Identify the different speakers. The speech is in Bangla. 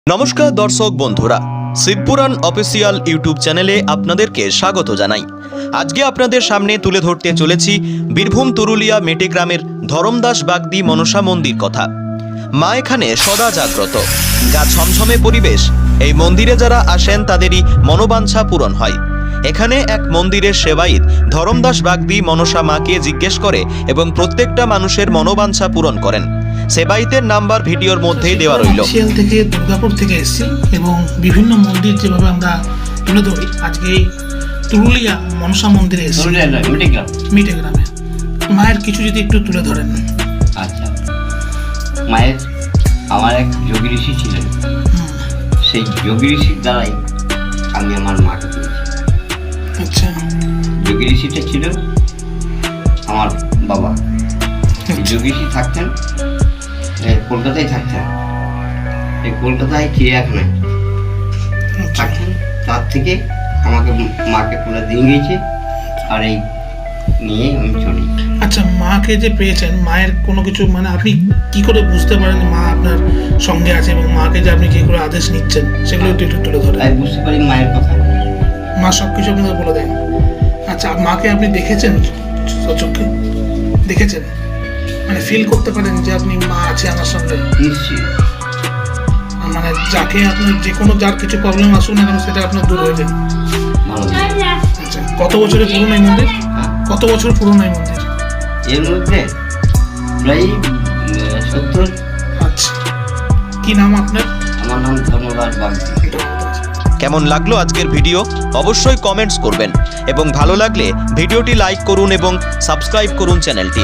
Speaker 1: নমস্কার দর্শক বন্ধুরা, শিবপুরাণ অফিসিয়াল ইউটিউব চ্যানেলে আপনাদেরকে স্বাগত জানাই। আজকে আপনাদের সামনে তুলে ধরতে চলেছি বীরভূম তুরুলিয়া মেটে গ্রামের ধরমদাস বাগদি মনসা মন্দির কথা। মা এখানে সদা জাগ্রত, যা ছমছমে পরিবেশ। এই মন্দিরে যারা আসেন তাদেরই মনোবাঞ্ছা পূরণ হয়। এখানে এক মন্দিরের সেবায়িত ধরমদাস বাগদি মনসা মাকে জিজ্ঞেস করে এবং প্রত্যেকটা মানুষের মনোবাঞ্ছা পূরণ করেন। সেবায়িতের নাম্বার ভিডিওর মধ্যেই দেওয়া রইল।
Speaker 2: থেকে দুর্গাপুর থেকে এসেছি এবং বিভিন্ন মন্দির যেভাবে আমরা তুলে ধরি, আজকে এই তুরুলিয়া মনসা মন্দিরে এসেছি, মিটে গ্রামে। মায়ের কিছু যদি একটু তুলে ধরেন।
Speaker 3: আচ্ছা, মায়ের আমার এক যোগী ঋষি ছিলেন, সেই যোগী ঋষির দ্বারাই আমি আমার মাকে পেয়েছি।
Speaker 2: আচ্ছা,
Speaker 3: যোগী ঋষিটা ছিল আমার বাবা। যোগী ঋষি থাকতেন কলকাতায়, থাকতেন এই কলকাতায় চিড়িয়াখানায় থাকতেন। তার থেকে আমাকে মাকে পুরো দিয়ে গিয়েছে, আর এই নিয়ে আমি চলি।
Speaker 2: আচ্ছা, মাকে যে পেয়েছেন, মায়ের কোনো কিছু মানে আপনি কি করে বুঝতে পারেন মা আপনার সঙ্গে আছে এবং মাকে যে আপনি যেগুলো আদেশ নিচ্ছেন সেগুলো একটু একটু তুলে ধরেন।
Speaker 3: তাই বুঝতে পারি মায়ের কথা,
Speaker 2: মা সব কিছু আপনাদের বলে দেন। আচ্ছা, মাকে আপনি দেখেছেন, সচক্ষে দেখেছেন, মানে ফিল করতে পারেন যে আপনি মা আছে আমার সঙ্গে?
Speaker 3: নিশ্চয়ই।
Speaker 2: মানে যাকে আপনার যে কোনো যার কিছু প্রবলেম আসুক না কেন সেটা আপনার দূর হয়ে যায়।
Speaker 3: ভালো।
Speaker 2: আচ্ছা, কত বছরের পুরনো এই মন্দির? কত বছর পুরনো এই মন্দির?
Speaker 3: এর মধ্যে প্রায় 70।
Speaker 2: আচ্ছা, কি নাম আপনার?
Speaker 3: আমার নাম ধর্মদাস বাগদি।
Speaker 1: কেমন লাগলো আজকের ভিডিও অবশ্যই কমেন্টস করবেন এবং ভালো লাগলে ভিডিওটি লাইক করুন এবং সাবস্ক্রাইব করুন চ্যানেলটি।